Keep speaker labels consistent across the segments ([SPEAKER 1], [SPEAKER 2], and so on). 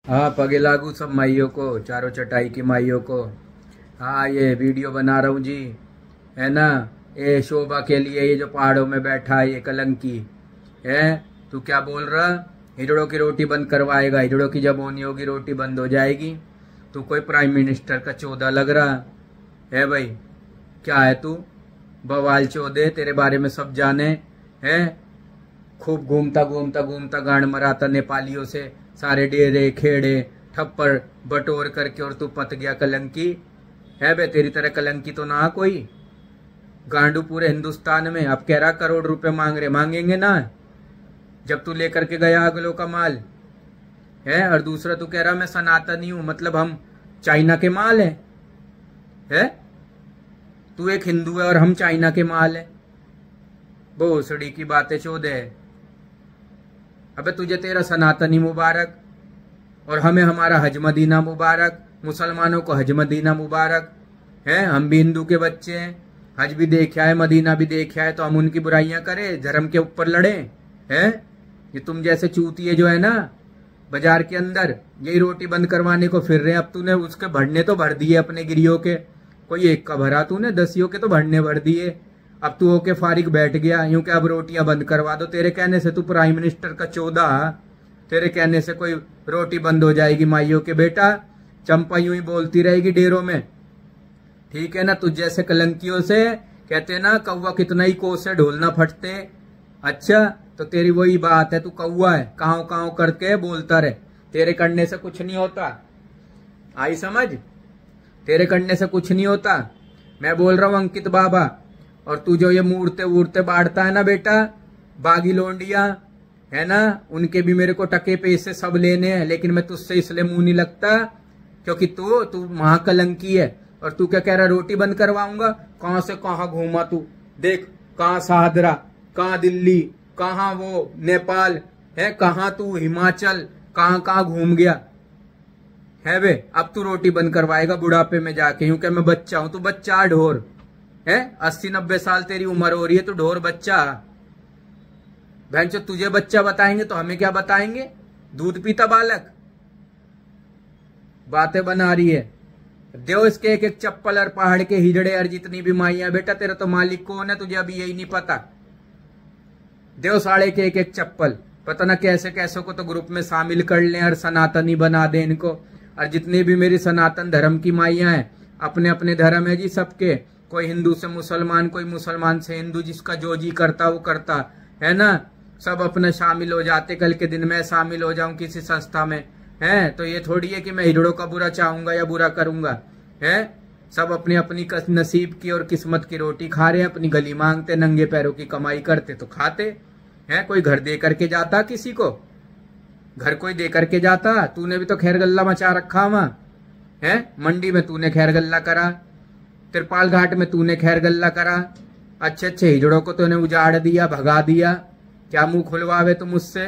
[SPEAKER 1] हाँ, पगे लागू सब माइयों को, चारों चटाई की माइयों को। हाँ, ये वीडियो बना रहा हूँ जी, है ना। ये शोभा के लिए, ये जो पहाड़ों में बैठा है ये कलंकी है। तू क्या बोल रहा, हिजड़ों की रोटी बंद करवाएगा? हिजड़ों की जब होनी होगी रोटी बंद हो जाएगी। तू कोई प्राइम मिनिस्टर का चौधा लग रहा है भाई। क्या है तू, बवाल चौधे, तेरे बारे में सब जाने है। खूब घूमता घूमता घूमता गांड मराता नेपालियों से, सारे डेरे खेड़े ठप्पर बटोर करके, और तू पत गया कलंकी है बे। तेरी तरह कलंकी तो ना कोई गांडू पूरे हिंदुस्तान में। अब कह रहा करोड़ रुपए मांग रहे, मांगेंगे ना जब तू लेकर के गया अगलों का माल है। और दूसरा तू कह रहा मैं सनातनी हूं, मतलब हम चाइना के माल है? तू एक हिंदू है और हम चाइना के माल है? भोसड़ी की बातें चोद है। अबे तुझे तेरा सनातनी मुबारक, और हमें हमारा हज मदीना मुबारक। मुसलमानों को हज मदीना मुबारक है। हम भी हिंदू के बच्चे हैं, हज भी देखा है, मदीना भी देखा है, तो हम उनकी बुराइयां करें, धर्म के ऊपर लड़े हैं? ये तुम जैसे चूतिए जो है ना बाजार के अंदर, यही रोटी बंद करवाने को फिर रहे। अब तूने उसके भरने तो भर दिए अपने गिरियों के, कोई एक का भरा तूने, 10 के तो भरने भर दिए। अब तू होके फारिग बैठ गया यूं कि अब रोटियां बंद करवा दो। तेरे कहने से, तू प्राइम मिनिस्टर का चौधा, तेरे कहने से कोई रोटी बंद हो जाएगी माइयों के? बेटा चंपा यूं ही बोलती रहेगी डेरों में, ठीक है ना। तुझ जैसे कलंकियों से कहते ना कौवा कितना ही कोस से ढोल ना फटते। अच्छा, तो तेरी वही बात है, तू कौवा है, काव काव करके बोलता रहे। तेरे करने से कुछ नहीं होता, आई समझ? तेरे करने से कुछ नहीं होता। मैं बोल रहा हूं अंकित बाबा, और तू जो ये मूर्ते वूर्ते बांटता है ना बेटा, बागी लोंडिया है ना, उनके भी मेरे को टके पैसे सब लेने हैं। लेकिन मैं तुझसे इसलिए मुंह नहीं लगता क्योंकि तू महाकलंकी है। और तू क्या कह रहा, रोटी बंद करवाऊंगा? कहां से कहां घूमा तू, देख, कहां शाहदरा, कहां दिल्ली, कहां वो नेपाल है, कहां तू हिमाचल, कहां कहां घूम गया है बे। अब तू रोटी बंद करवाएगा बुढ़ापे में जाके, यूं क्या मैं बच्चा हूं? तू बच्चा ढोर है, 80-90 साल तेरी उम्र हो रही है, तू ढोर बच्चा। बहन जो तुझे बच्चा बताएंगे तो हमें क्या बताएंगे, दूध पीता बालक? बातें बना रही है। देव इसके एक एक चप्पल, और पहाड़ के हिजड़े, और जितनी भी माइयां। बेटा तेरा तो मालिक कौन है तुझे अभी यही नहीं पता। देव साढ़े के एक एक चप्पल, पता ना कैसे कैसे को तो ग्रुप में शामिल कर लें और सनातनी बना दे इनको। और जितनी भी मेरी सनातन धर्म की माइयां हैं, अपने अपने धर्म है जी सबके, कोई हिंदू से मुसलमान, कोई मुसलमान से हिंदू, जिसका जो जी करता वो करता है ना। सब अपने शामिल हो जाते। कल के दिन मैं शामिल हो जाऊं किसी संस्था में है, तो ये थोड़ी है कि मैं हिजड़ों का बुरा चाहूंगा या बुरा करूंगा है। सब अपनी अपनी नसीब की और किस्मत की रोटी खा रहे हैं, अपनी गली मांगते, नंगे पैरों की कमाई करते तो खाते हैं। कोई घर दे करके जाता, किसी को घर कोई दे करके जाता? तूने भी तो खैर गल्ला मचा रखा वहां है। मंडी में तूने खैर गल्ला करा, तिरपाल घाट में तूने खैर गल्ला करा। अच्छे अच्छे हिजड़ों को तूने उजाड़ दिया, भगा दिया। क्या मुंह खुलवावे तू मुझसे?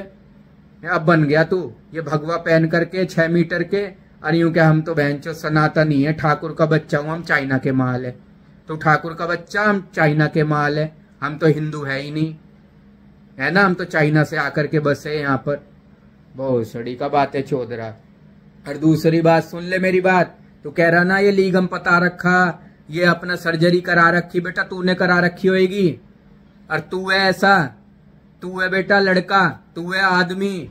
[SPEAKER 1] अब बन गया तू ये भगवा पहन करके 6 मीटर के, और यूं क्या हम तो बहनचो सनातनी है, ठाकुर का बच्चा हूं, हम चाइना के माल है। तो ठाकुर का बच्चा, हम चाइना के माल है। हम तो हिंदू है ही नहीं, है ना। हम तो चाइना से आकर के बसे यहाँ पर। बहुत सड़ी का बातें चोद रहा। और दूसरी बात सुन ले मेरी बात, तू कह रहा ना ये लीगम पता रखा, ये अपना सर्जरी करा रखी। बेटा तूने करा रखी होगी, और तू है ऐसा, तू है बेटा लड़का, तू है आदमी,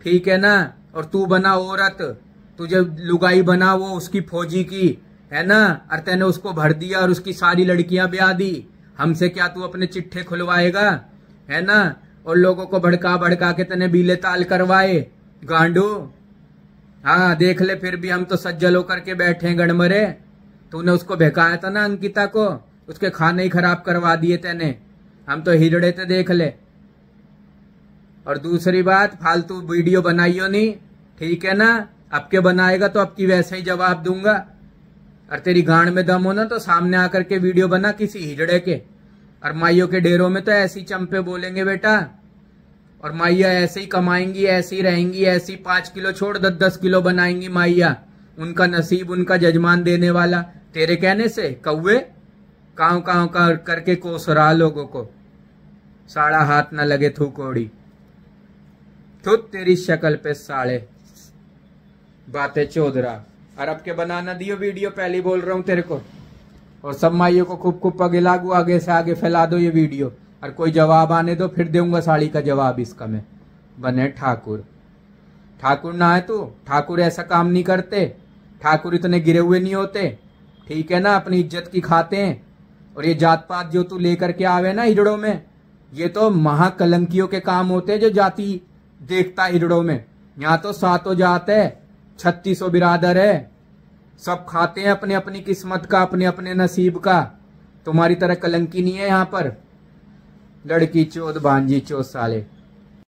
[SPEAKER 1] ठीक है ना। और तू बना औरत, तुझे लुगाई बना वो उसकी फौजी की, है ना। और तेने उसको भर दिया और उसकी सारी लड़कियां ब्याह दी। हमसे क्या तू अपने चिट्ठे खुलवाएगा, है ना। और लोगों को भड़का भड़का के तेने बीले ताल करवाए, गांडू। हाँ देख ले, फिर भी हम तो सज्जल होकर के बैठे हैं गड़मरे। तूने उसको बहकाया था ना अंकिता को, उसके खाने ही खराब करवा दिए तेने। हम तो हिजड़े थे, देख ले। और दूसरी बात, फालतू वीडियो बनाइयो नहीं, ठीक है ना। अब के बनाएगा तो अब की वैसे ही जवाब दूंगा। और तेरी गांड में दम हो ना तो सामने आकर के वीडियो बना किसी हिजड़े के। और माइयों के डेरों में तो ऐसी चंपे बोलेंगे बेटा, और माइया ऐसे ही कमाएंगी, ऐसी रहेंगी, ऐसी 5 किलो छोड़ 10-10 किलो बनाएंगी माइया। उनका नसीब, उनका जजमान देने वाला तेरे कहने से कौवे काव काव करके कोसरा लोगों को। साड़ा हाथ न लगे थू कोड़ी, थुत तेरी शक्ल पे साले। बातें चौधरा। अरब के बनाना दियो वीडियो, पहले बोल रहा हूँ तेरे को। और सब माइयों को खूब खूब पगे लागू, आगे से आगे फैला दो ये वीडियो। और कोई जवाब आने दो, फिर दूंगा साड़ी का जवाब इसका मैं। बने ठाकुर, ठाकुर ना है तू, ठाकुर ऐसा काम नहीं करते, ठाकुर इतने गिरे हुए नहीं होते, ठीक है ना, अपनी इज्जत की खाते हैं। और ये जात पात जो तू लेकर के आवे ना हिजड़ों में, ये तो महाकलंकियों के काम होते हैं जो जाति देखता हिजड़ों में। यहाँ तो सातों जात है, 3600 बिरादर है, सब खाते हैं अपने अपनी किस्मत का, अपने अपने नसीब का। तुम्हारी तरह कलंकी नहीं है यहाँ पर। लड़की चोद भांजी चोद साले।